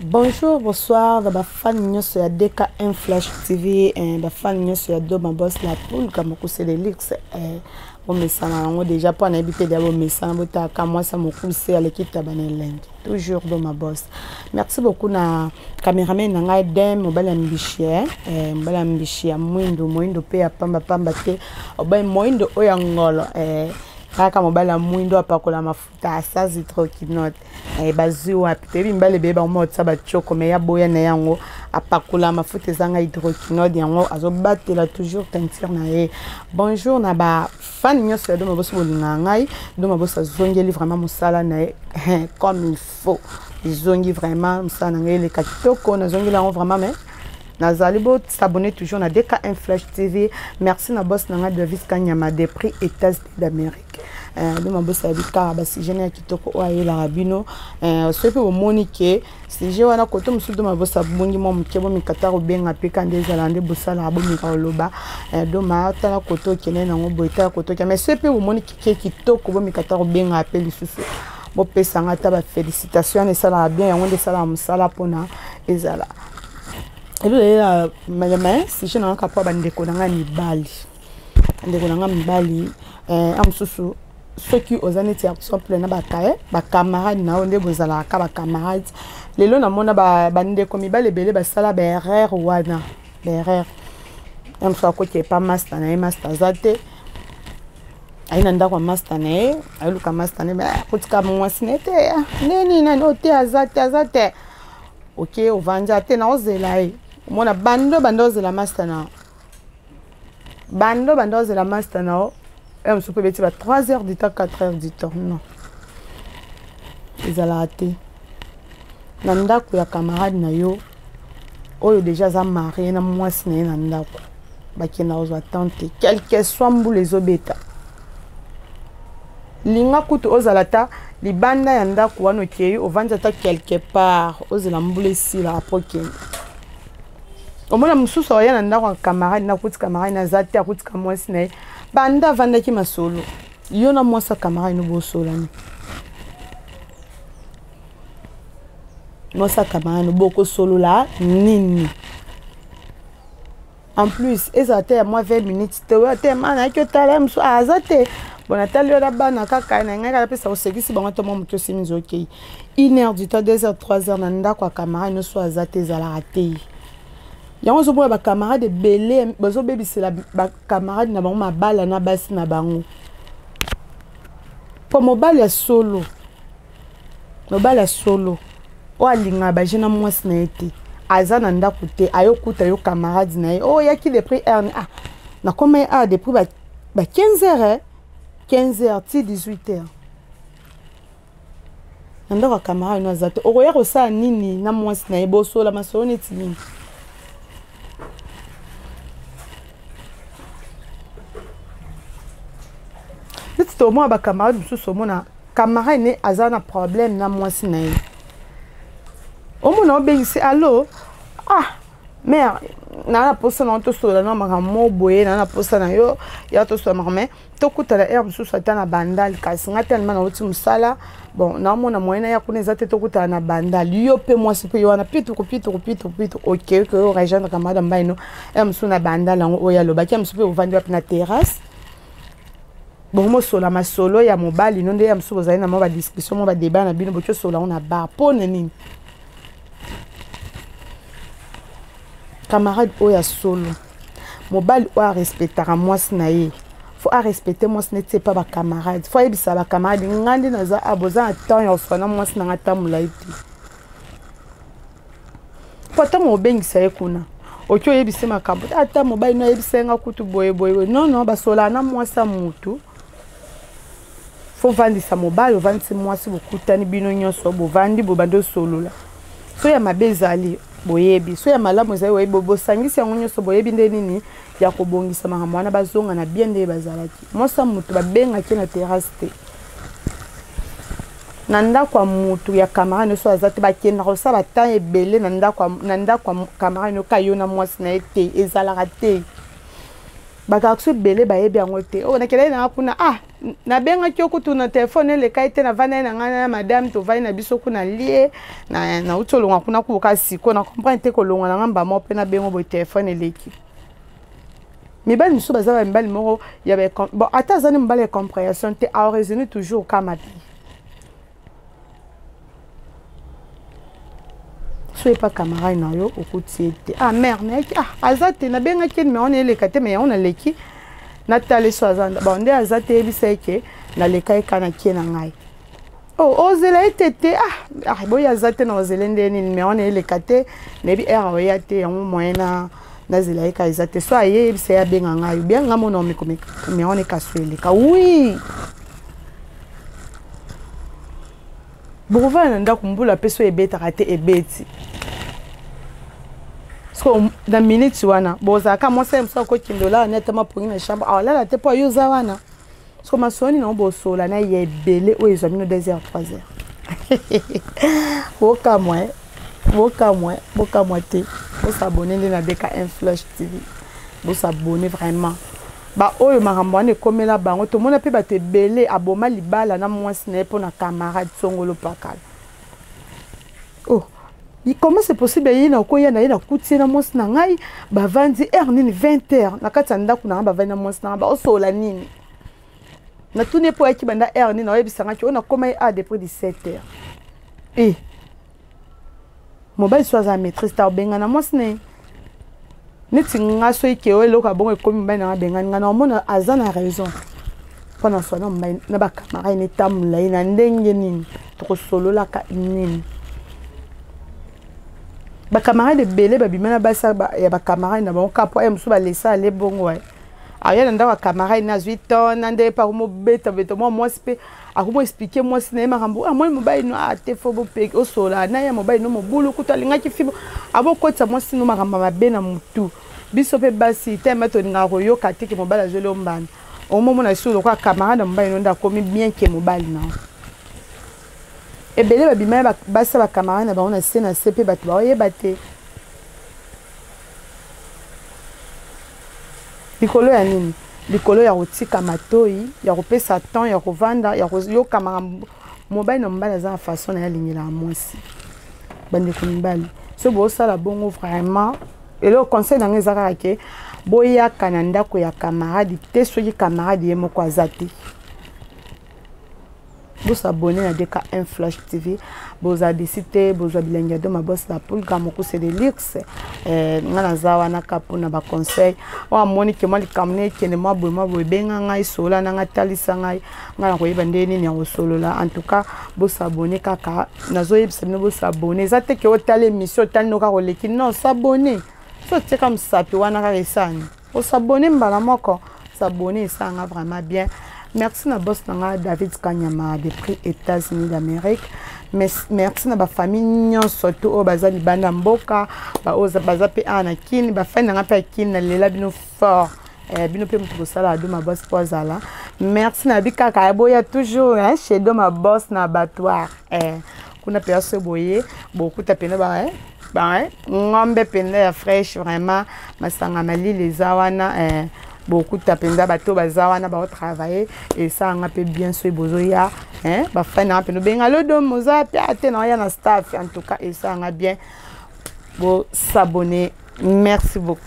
Bonjour, bonsoir, da fan nyonso ya DKM Flash TV, da fan nyonso ya Doma Boss la poule, comme c'est les lix, au message, on déjà pas n'habité d'abord message, on t'a comme moi ça me pousse à l'équipe tabaneleng. Toujours Doma Boss. Merci beaucoup na cameraman na ngai dem, mobile ambichie, mobile ambichie, moindo pe ya pamba te, oba moindo oyangolo, kaka mobala mwindo apakola mafuta asazi trokinot baziwa pitebi mbale beba motsa ba choko me ya boya na yango apakola mafuta zanga hydroquinone yango azobatela toujours teinture na ye. Bonjour na ba fan nyonso ya Doma Boss bolinga ngai Doma Boss azongeli vraiment musala na ye comme il faut izongi vraiment musala na ngai le kitoko na zongeli yango vraiment mais Nazali bo s'abonner toujours na DKM Flash TV. Merci na boss nanga Davis Kanyama des prix États-Unis d'Amérique. Doma Boss abika ba si jeune kitoko o ayela rabino. Sope o monique si je wana koto musu Doma Boss abungi mo mukebo mikata ko benga peka ndezala nde bosala abo mikoloba. Doma tala koto kene na ngo boita koto mais sope o monique kitoko bo mikata ko benga appel susu. Bo pesa ngata ba félicitations et ça la bien yango de sala musala pona ezala. Et là, madame, si je n'ai pas de déconner ni bali, ceux qui osent en être sont pleins de batailles, ba camarades na onde bozala ka ba camarades. Les lots na mona ba bande comme bale belé ba sala ba erreur wana, ba erreur. Am so ko ke pas master na master zate. Aina nda kwa master na ayi luka master na ba kutika mwasinete ya. Neni na note azate. OK, ovanja te na ozela mona bando zela master na bando zela master na on se peut beti ba 3 heures du temps 4 heures du temps non ezala te na ndako ya camarade na yo oyo déjà za marié na mwasi na ndako bakena ozwa tante quel que soit mbu les obeta linga kutu ozala ta libanda ya ndako wana okei ovanja ta quelque part ozela mbule si la apokeni omona mususu oya na ndako camarade na kuti camarade na zate akuti kamwasi na banda vanda ki masolo yo na mwasa camarade no bosola ni mwasa camarade no boko solo la nini en plus ezate ya moi 20 minutes te mana ki otala musu azate bon atali ola bana kaka na ngai kala pesa osekisi bango to moto siminzo OK 1 heure du temps 2 heures 3 heures na ndako camarade no so azate zala raté yango zo ba camarade belé bazo bebisela ba camarade na bango mabala na basi na bango po mobile solo o alinga ba jena mwasi na ete azana ndako te ayokuta yo camarade na ye oh yaki de prix ah na comme de prix ba 15 heures 15 heures ti 18 heures ndako camarade no azate okoya ko sa nini na mwasi na ye bosola masolo neti nini to moi ba camarade mususu mona camarade ne azana problème na mwasi na ye omona obengisi allo mère na posa na to sola na makamo boye na posa na yo ya to sola makame to kutala air mususu ata na bandal kasi nga tellement na oti musala bon na mona moyena ya kuneza te to kutala na bandal yo pe mwasi pe yo na pitu OK que rejoindre camarade mbaino air mususu na bandal ngo oya lo baki mususu pe ovandi wapi na terrasse. Bon mo sola masolo ya mobali nonde ya msubo zaina mo ba discussion mo ba débat na bino botyo sola on a bar pone nini camarade oya solo mobali o a respectera mwasi na ye faut a respecter mwasi ne pas ba camarade faut yebisa ba camarade ngandi na za aboza temps ya ofana mwasi na ngata mulaiti pota mo bengisa ye kuna okyo yebise makambo ata mobali no yebisenga kutu boye non ba sola na mwasa mutu faut vendre sa mobile vendre si moi si beaucoup tani bino nyonso bo vandi bo bando solo la so ya mabezali boyebi so ya malamu za we bo sangisi yango nyonso boyebi nde nini ya ko bongisa makambo wana bazonga na bien nde bazalaki mosa mutu ba benga ki na terrasse te na ndako mutu ya camarade so azate ba kenda ko sa ba temps ebele na ndako camarade no kayo na mwasi na ete ezala raté Bagarso belé ba yebi yango te. Oh nakele na kuna na benga ki okutu na téléphone le kaite na vana na ngana madame to vai na biso kuna lie na utolo kuna kuka siko na comprendre te ko longa na ngamba mo pe na bengo bo téléphone leki. Mibali miso bazaba mibali moko ya ba bon ata zani mbali compréhension te a raisonner toujours comme soyez pas camarade na yo okuti te merde azate na benga ki mais on est le kate mais on a leki na tale so azanda bon nde azate biseke na lekai kana ki na ngai ozela etete boya azate na ozela ndeni mais on est le kate ne bi era oya te en moyena na zela eka azate so aye bise ya benga ngai bien ngamo no mais on est kaswele ka oui Bourva nanda kumbula peso ebeta kate ebeti. So dans minute wana boza ka mo sem so ko kindola netama pour une chambre là la te po yuza wana. So masoni na bosola na yebele o ezamino 2h 3h. Boka moi te. Bo s'abonner na Deka Influence TV. Bo s'abonner vraiment. Ba oyo marambwane komela bango to mona pe bate belé aboma libala na mwasi na pona camarade songolo pakala. Comment c'est possible yina ko yana ina kuti na mwasi na ngai ba vandi nini 20h na kati ndako na ba vandi na mwasi na ba osola nini. Na tune po yaki banda nini na yebisanga ki ona koma depuis 17h. Mobile soit à maîtrise ta benga na mwasi ne. Neti nga so ike o eloka bongo ekomi mbai na benga nga na mona azana raison pona so na mbai na ba camarade ni tamula ina ndenge nini to solola ka nini ba camarade belé ba bimana basa ya ba camarade na ba kapo em so ba lesa le bongo wa aya nda ba camarade na 8 ans nande pa mo beta moi spe akumo expliquer moi sina makambo moi mobile no te fo bo pe o sola na ya mobile no mobulu kutalinga ki fibo abo kotsa moi sino makamba mabe na mutu biso pe basi tema to nga royo katiki mobile azolo mbana o momo na solo kwa camarade mobile no nda komi bien ke mobile na ebele ba bimana basa ba camarade na ba on a sena CP batu ba oyebate likolo ya nini likolo ya kotika matoi ya kopesa temps ya kovanda ya koyoka mobile na mbala za façon na ya lingela mwasi bande ko mbali so bo sala bongo vraiment et le conseil na ngezaka ke boya kananda ko ya camarade te soki camarade ye moko azati vous abonnez à Deka Influence TV, vous avez décidé, vous avez bilenge de ma boss la poule, comme c'est des luxe, ngana zawa na kapu na ba conseil, wa moni ke mali kamne ke ne ma bo benga ngai sola na ngatali sangai, ngana ko yebande ni ya solo la. En tout cas, vous abonnez kaka, nazo yebse ne vous abonnez, zate ke otale émission tal no ka koleki non s'abonner. So c'est comme ça puis wana ka resani. Vous abonnez mbala moko, s'abonner ça nga vraiment bien. Merci na boss nanga David Kanyama depuis États-Unis d'Amérique. Merci na ba famille nyon surtout o bazali banda mboka ba oza bazape ana kin ba fa nanga pa kin na lela bino fort bino pe mutu sala do ma boss pozala. Merci na bika ka boya toujours chez do ma boss na abattoir kuna perso boye beaucoup tapena ba ngombe penda ya fresh vraiment masanga mali les awana beaucoup tapenda bato bazawana ba travailler et ça on a peu bien sûr bozoya ba fana pe no benga lo do moza pe ate na ya na staff en tout cas et ça on a bien bo s'abonner. Merci beaucoup.